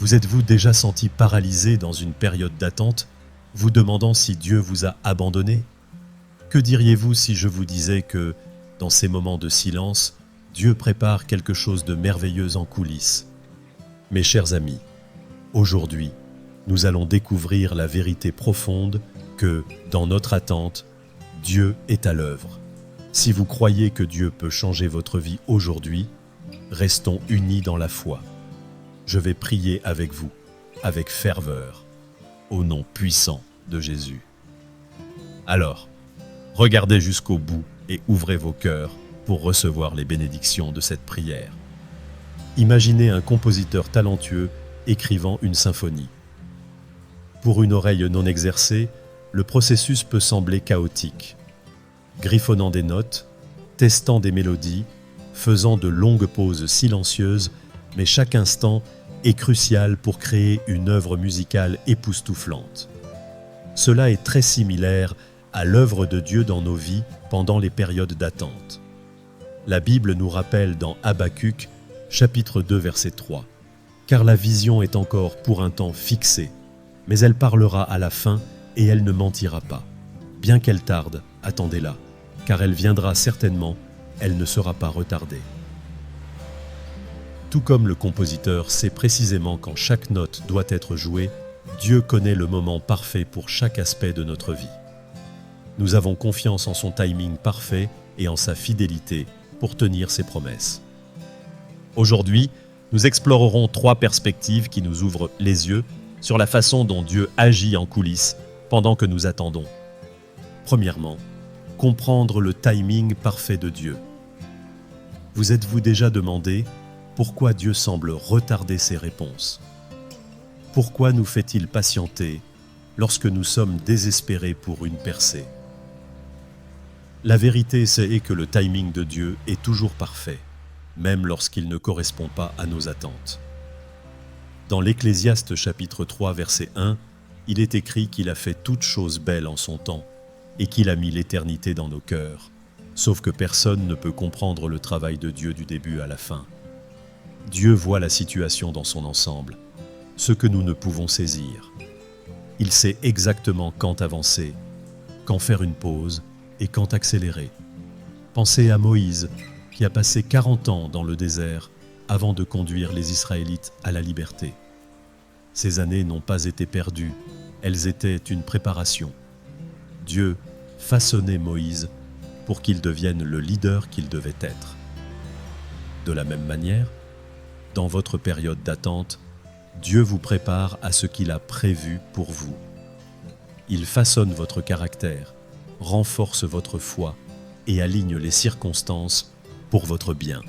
Vous êtes-vous déjà senti paralysé dans une période d'attente, vous demandant si Dieu vous a abandonné? Que diriez-vous si je vous disais que, dans ces moments de silence, Dieu prépare quelque chose de merveilleux en coulisses? Mes chers amis, aujourd'hui, nous allons découvrir la vérité profonde que, dans notre attente, Dieu est à l'œuvre. Si vous croyez que Dieu peut changer votre vie aujourd'hui, restons unis dans la foi. Je vais prier avec vous, avec ferveur, au nom puissant de Jésus. Alors, regardez jusqu'au bout et ouvrez vos cœurs pour recevoir les bénédictions de cette prière. Imaginez un compositeur talentueux écrivant une symphonie. Pour une oreille non exercée, le processus peut sembler chaotique. Griffonnant des notes, testant des mélodies, faisant de longues pauses silencieuses, mais chaque instant est crucial pour créer une œuvre musicale époustouflante. Cela est très similaire à l'œuvre de Dieu dans nos vies pendant les périodes d'attente. La Bible nous rappelle dans Habacuc, chapitre 2, verset 3, « Car la vision est encore pour un temps fixée, mais elle parlera à la fin et elle ne mentira pas. Bien qu'elle tarde, attendez-la, car elle viendra certainement, elle ne sera pas retardée. » Tout comme le compositeur sait précisément quand chaque note doit être jouée, Dieu connaît le moment parfait pour chaque aspect de notre vie. Nous avons confiance en son timing parfait et en sa fidélité pour tenir ses promesses. Aujourd'hui, nous explorerons 3 perspectives qui nous ouvrent les yeux sur la façon dont Dieu agit en coulisses pendant que nous attendons. Premièrement, comprendre le timing parfait de Dieu. Vous êtes-vous déjà demandé pourquoi Dieu semble retarder ses réponses? Pourquoi nous fait-il patienter lorsque nous sommes désespérés pour une percée? La vérité, c'est que le timing de Dieu est toujours parfait, même lorsqu'il ne correspond pas à nos attentes. Dans l'Ecclésiaste chapitre 3, verset 1, il est écrit qu'il a fait toutes choses belles en son temps et qu'il a mis l'éternité dans nos cœurs, sauf que personne ne peut comprendre le travail de Dieu du début à la fin. Dieu voit la situation dans son ensemble, ce que nous ne pouvons saisir. Il sait exactement quand avancer, quand faire une pause et quand accélérer. Pensez à Moïse, qui a passé 40 ans dans le désert avant de conduire les Israélites à la liberté. Ces années n'ont pas été perdues, elles étaient une préparation. Dieu façonnait Moïse pour qu'il devienne le leader qu'il devait être. De la même manière, dans votre période d'attente, Dieu vous prépare à ce qu'il a prévu pour vous. Il façonne votre caractère, renforce votre foi et aligne les circonstances pour votre bien.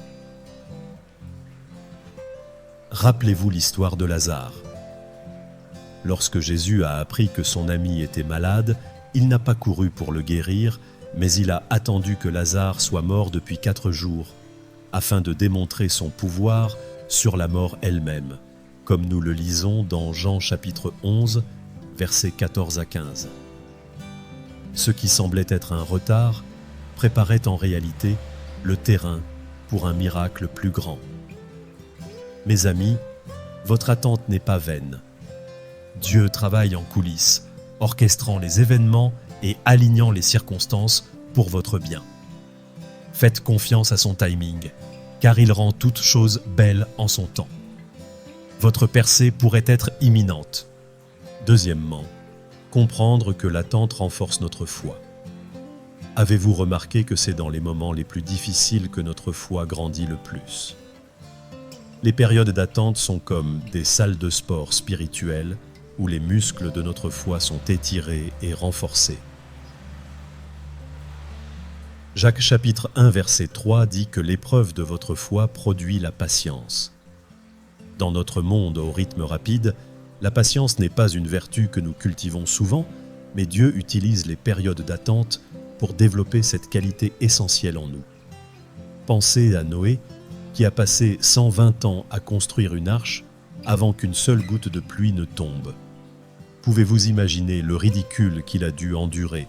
Rappelez-vous l'histoire de Lazare. Lorsque Jésus a appris que son ami était malade, il n'a pas couru pour le guérir, mais il a attendu que Lazare soit mort depuis 4 jours, afin de démontrer son pouvoir sur la mort elle-même, comme nous le lisons dans Jean chapitre 11, versets 14 à 15. Ce qui semblait être un retard préparait en réalité le terrain pour un miracle plus grand. Mes amis, votre attente n'est pas vaine. Dieu travaille en coulisses, orchestrant les événements et alignant les circonstances pour votre bien. Faites confiance à son timing, car il rend toutes choses belles en son temps. Votre percée pourrait être imminente. Deuxièmement, comprendre que l'attente renforce notre foi. Avez-vous remarqué que c'est dans les moments les plus difficiles que notre foi grandit le plus? Les périodes d'attente sont comme des salles de sport spirituelles où les muscles de notre foi sont étirés et renforcés. Jacques chapitre 1 verset 3 dit que l'épreuve de votre foi produit la patience. Dans notre monde au rythme rapide, la patience n'est pas une vertu que nous cultivons souvent, mais Dieu utilise les périodes d'attente pour développer cette qualité essentielle en nous. Pensez à Noé, qui a passé 120 ans à construire une arche avant qu'une seule goutte de pluie ne tombe. Pouvez-vous imaginer le ridicule qu'il a dû endurer,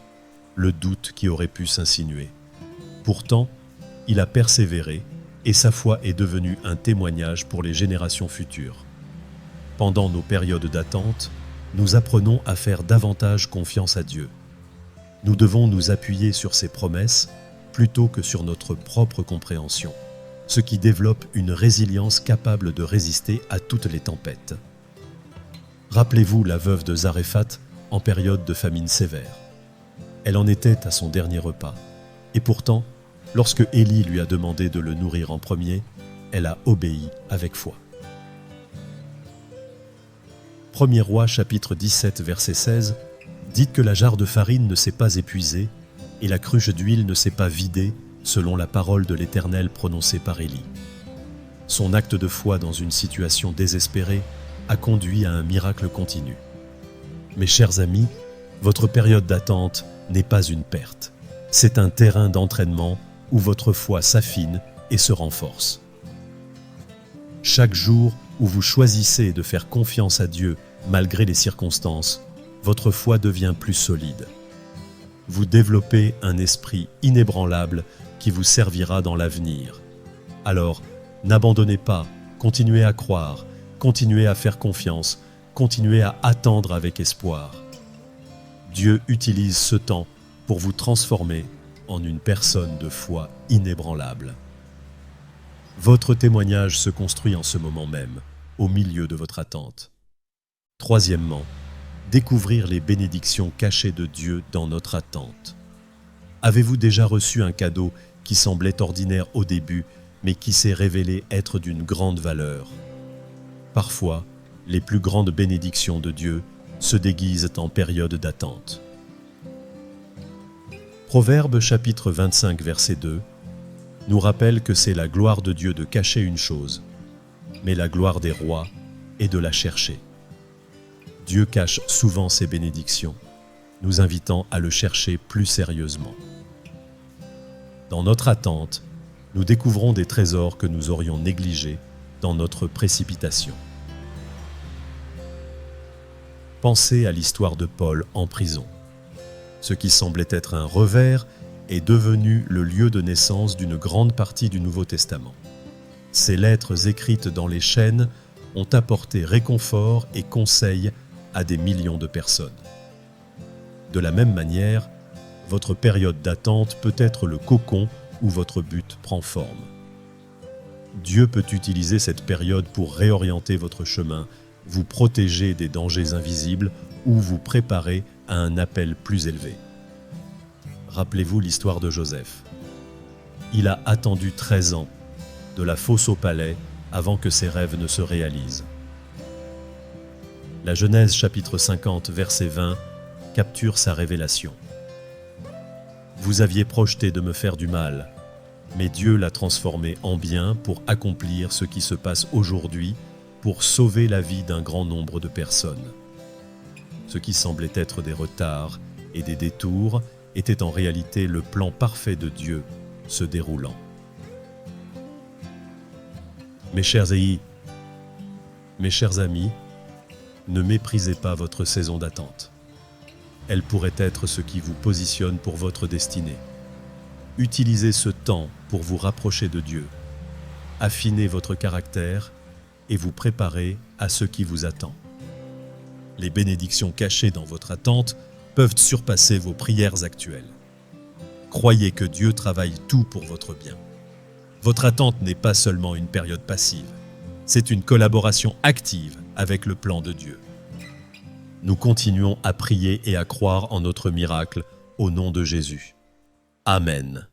le doute qui aurait pu s'insinuer? Pourtant, il a persévéré et sa foi est devenue un témoignage pour les générations futures. Pendant nos périodes d'attente, nous apprenons à faire davantage confiance à Dieu. Nous devons nous appuyer sur ses promesses plutôt que sur notre propre compréhension, ce qui développe une résilience capable de résister à toutes les tempêtes. Rappelez-vous la veuve de Zarephath en période de famine sévère. Elle en était à son dernier repas. Et pourtant, lorsque Élie lui a demandé de le nourrir en premier, elle a obéi avec foi. 1er Roi chapitre 17 verset 16, dites que la jarre de farine ne s'est pas épuisée et la cruche d'huile ne s'est pas vidée selon la parole de l'Éternel prononcée par Élie. Son acte de foi dans une situation désespérée a conduit à un miracle continu. Mes chers amis, votre période d'attente n'est pas une perte. C'est un terrain d'entraînement où votre foi s'affine et se renforce. Chaque jour où vous choisissez de faire confiance à Dieu malgré les circonstances, votre foi devient plus solide. Vous développez un esprit inébranlable qui vous servira dans l'avenir. Alors, n'abandonnez pas, continuez à croire, continuez à faire confiance, continuez à attendre avec espoir. Dieu utilise ce temps pour vous transformer en une personne de foi inébranlable. Votre témoignage se construit en ce moment même, au milieu de votre attente. Troisièmement, découvrir les bénédictions cachées de Dieu dans notre attente. Avez-vous déjà reçu un cadeau qui semblait ordinaire au début, mais qui s'est révélé être d'une grande valeur? Parfois, les plus grandes bénédictions de Dieu se déguisent en période d'attente. Proverbes chapitre 25 verset 2 nous rappelle que c'est la gloire de Dieu de cacher une chose, mais la gloire des rois est de la chercher. Dieu cache souvent ses bénédictions, nous invitant à le chercher plus sérieusement. Dans notre attente, nous découvrons des trésors que nous aurions négligés dans notre précipitation. Pensez à l'histoire de Paul en prison. Ce qui semblait être un revers est devenu le lieu de naissance d'une grande partie du Nouveau Testament. Ces lettres écrites dans les chaînes ont apporté réconfort et conseil à des millions de personnes. De la même manière, votre période d'attente peut être le cocon où votre but prend forme. Dieu peut utiliser cette période pour réorienter votre chemin, vous protéger des dangers invisibles ou vous préparer à un appel plus élevé. Rappelez-vous l'histoire de Joseph. Il a attendu 13 ans, de la fosse au palais, avant que ses rêves ne se réalisent. La Genèse chapitre 50 verset 20 capture sa révélation. Vous aviez projeté de me faire du mal, mais Dieu l'a transformé en bien pour accomplir ce qui se passe aujourd'hui, pour sauver la vie d'un grand nombre de personnes. Ce qui semblait être des retards et des détours était en réalité le plan parfait de Dieu se déroulant. Mes chers amis, ne méprisez pas votre saison d'attente. Elle pourrait être ce qui vous positionne pour votre destinée. Utilisez ce temps pour vous rapprocher de Dieu. Affinez votre caractère et vous préparez à ce qui vous attend. Les bénédictions cachées dans votre attente peuvent surpasser vos prières actuelles. Croyez que Dieu travaille tout pour votre bien. Votre attente n'est pas seulement une période passive, c'est une collaboration active avec le plan de Dieu. Nous continuons à prier et à croire en notre miracle au nom de Jésus. Amen.